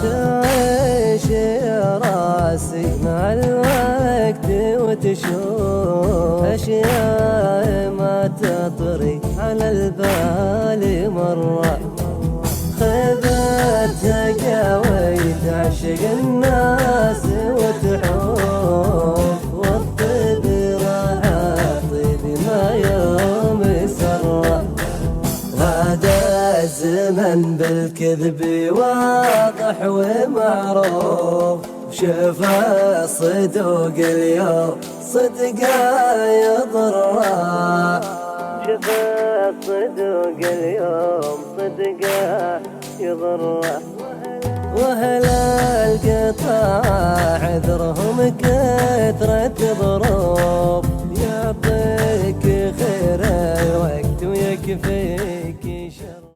تعيش راسي مع الوقت وتشوف أشياء ما تطري على البال مرة، خذتها قوي تعشق الناس وتحوف، والطيب راح طيب ما يوم سره. هذا الزمن بالكذب واضح ومعروف، شوف الصدوق اليوم صدقه يضره، شوف الصدوق اليوم صدقه يضره. واهل القطاع عذرهم كثرة ظروف، يعطيك خير الوقت ويكفيك شر.